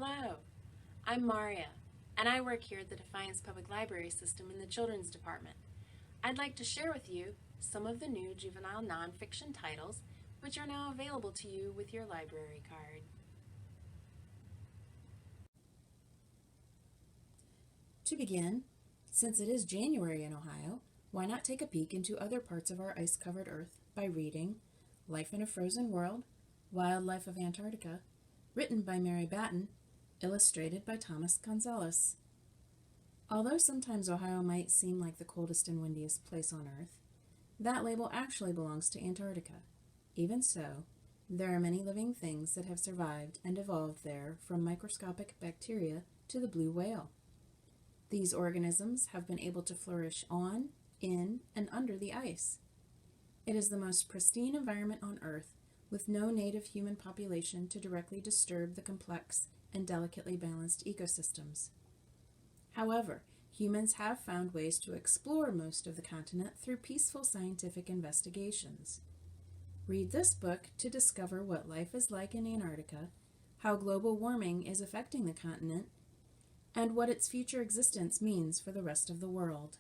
Hello, I'm Marja, and I work here at the Defiance Public Library System in the Children's Department. I'd like to share with you some of the new juvenile nonfiction titles which are now available to you with your library card. To begin, since it is January in Ohio, why not take a peek into other parts of our ice-covered Earth by reading Life in a Frozen World, Wildlife of Antarctica, written by Mary Batten, illustrated by Thomas Gonzalez. Although sometimes Ohio might seem like the coldest and windiest place on Earth, that label actually belongs to Antarctica. Even so, there are many living things that have survived and evolved there, from microscopic bacteria to the blue whale. These organisms have been able to flourish on, in, and under the ice. It is the most pristine environment on Earth, with no native human population to directly disturb the complex and delicately balanced ecosystems. However, humans have found ways to explore most of the continent through peaceful scientific investigations. Read this book to discover what life is like in Antarctica, how global warming is affecting the continent, and what its future existence means for the rest of the world.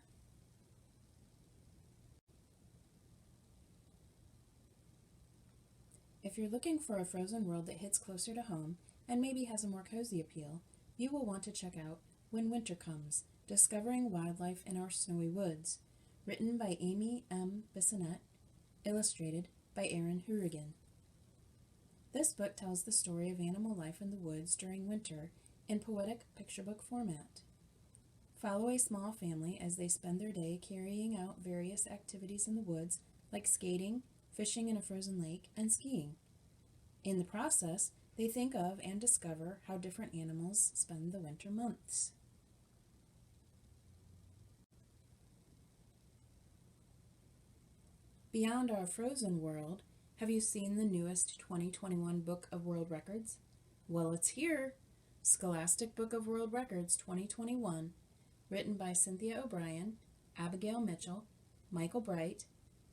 If you're looking for a frozen world that hits closer to home and maybe has a more cozy appeal, you will want to check out When Winter Comes, Discovering Wildlife in Our Snowy Woods, written by Amy M. Bissonnette, illustrated by Aaron Hourigan. This book tells the story of animal life in the woods during winter in poetic picture book format. Follow a small family as they spend their day carrying out various activities in the woods like skating, fishing in a frozen lake, and skiing. In the process, they think of and discover how different animals spend the winter months. Beyond our frozen world, have you seen the newest 2021 Book of World Records? Well, it's here! Scholastic Book of World Records 2021, written by Cynthia O'Brien, Abigail Mitchell, Michael Bright,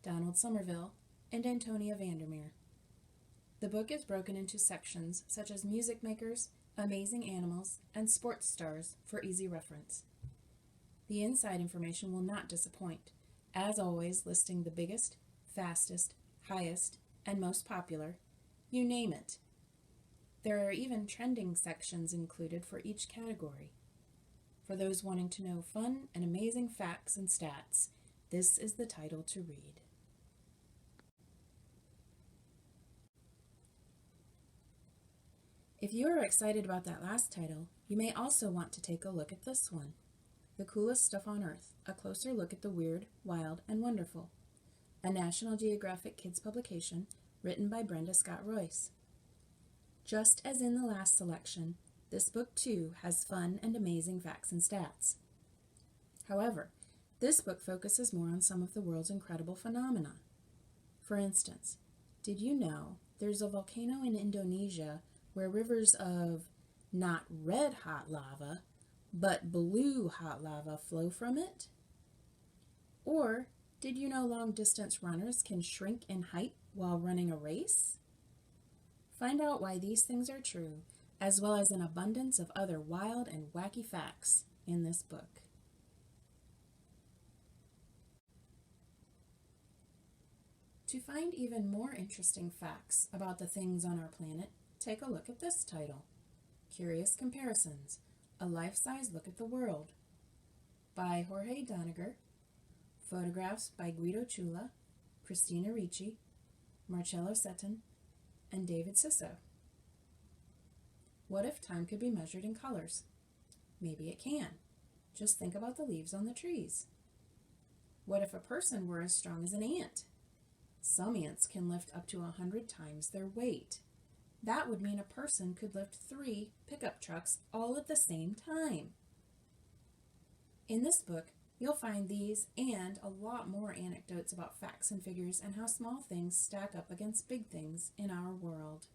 Donald Somerville, and Antonia Vandermeer. The book is broken into sections such as music makers, amazing animals, and sports stars for easy reference. The inside information will not disappoint, as always listing the biggest, fastest, highest, and most popular, you name it. There are even trending sections included for each category. For those wanting to know fun and amazing facts and stats, this is the title to read. If you are excited about that last title, you may also want to take a look at this one. The Coolest Stuff on Earth, a closer look at the weird, wild, and wonderful. A National Geographic Kids publication written by Brenda Scott Royce. Just as in the last selection, this book too has fun and amazing facts and stats. However, this book focuses more on some of the world's incredible phenomena. For instance, did you know there's a volcano in Indonesia where rivers of not red hot lava, but blue hot lava flow from it? Or did you know long-distance runners can shrink in height while running a race? Find out why these things are true, as well as an abundance of other wild and wacky facts in this book. To find even more interesting facts about the things on our planet, take a look at this title, Curious Comparisons, A Life-Size Look at the World, by Jorge Doniger, photographs by Guido Chula, Christina Ricci, Marcello Seton, and David Sisso. What if time could be measured in colors? Maybe it can. Just think about the leaves on the trees. What if a person were as strong as an ant? Some ants can lift up to 100 times their weight. That would mean a person could lift 3 pickup trucks all at the same time. In this book, you'll find these and a lot more anecdotes about facts and figures and how small things stack up against big things in our world.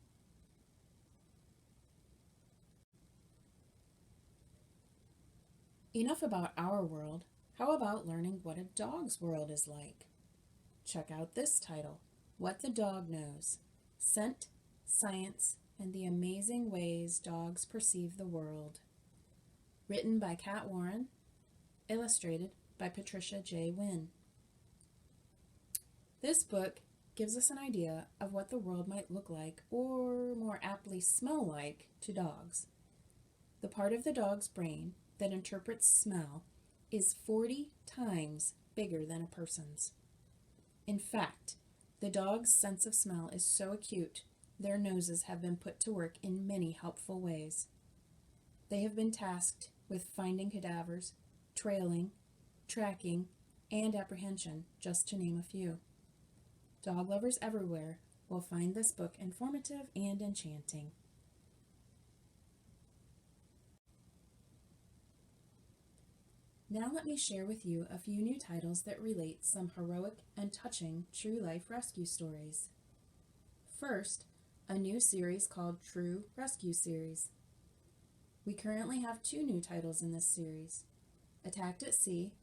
Enough about our world. How about learning what a dog's world is like? Check out this title, What the Dog Knows, Scent, Science, and the Amazing Ways Dogs Perceive the World. Written by Kat Warren, illustrated by Patricia J. Wynn. This book gives us an idea of what the world might look like, or more aptly smell like, to dogs. The part of the dog's brain that interprets smell is 40 times bigger than a person's. In fact, the dog's sense of smell is so acute, their noses have been put to work in many helpful ways. They have been tasked with finding cadavers, trailing, tracking, and apprehension, just to name a few. Dog lovers everywhere will find this book informative and enchanting. Now let me share with you a few new titles that relate some heroic and touching true life rescue stories. First, a new series called True Rescue Series. We currently have 2 new titles in this series. Attacked at Sea,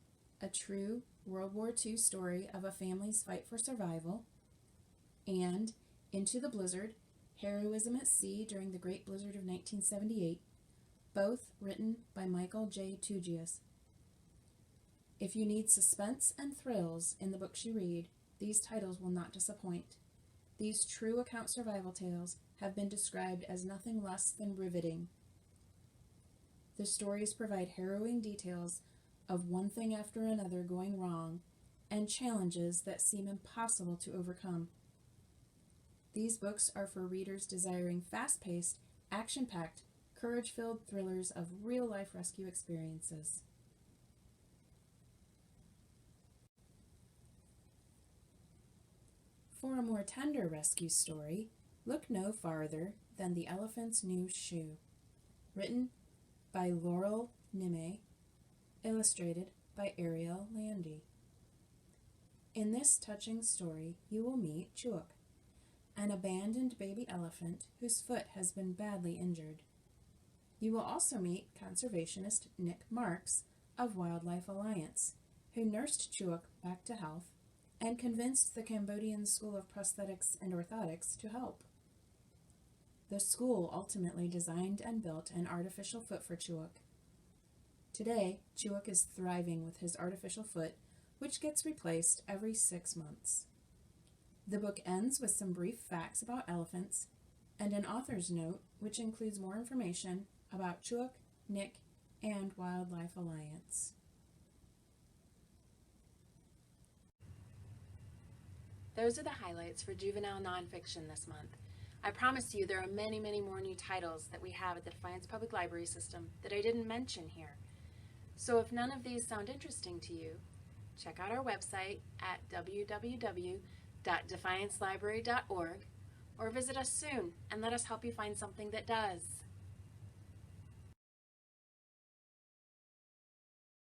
a true World War II story of a family's fight for survival, and Into the Blizzard, Heroism at Sea during the Great Blizzard of 1978, both written by Michael J. Tugias. If you need suspense and thrills in the books you read, these titles will not disappoint. These true account survival tales have been described as nothing less than riveting. The stories provide harrowing details of one thing after another going wrong and challenges that seem impossible to overcome. These books are for readers desiring fast-paced, action-packed, courage-filled thrillers of real-life rescue experiences. For a more tender rescue story, look no farther than The Elephant's New Shoe, written by Laurel Nimay, illustrated by Ariel Landy. In this touching story, you will meet Chuuk, an abandoned baby elephant whose foot has been badly injured. You will also meet conservationist Nick Marks of Wildlife Alliance, who nursed Chuuk back to health and convinced the Cambodian School of Prosthetics and Orthotics to help. The school ultimately designed and built an artificial foot for Chuuk. Today, Chuuk is thriving with his artificial foot, which gets replaced every 6 months. The book ends with some brief facts about elephants and an author's note which includes more information about Chuuk, Nick, and Wildlife Alliance. Those are the highlights for Juvenile Nonfiction this month. I promise you there are many, many more new titles that we have at the Defiance Public Library System that I didn't mention here. So if none of these sound interesting to you, check out our website at www.defiancelibrary.org or visit us soon and let us help you find something that does.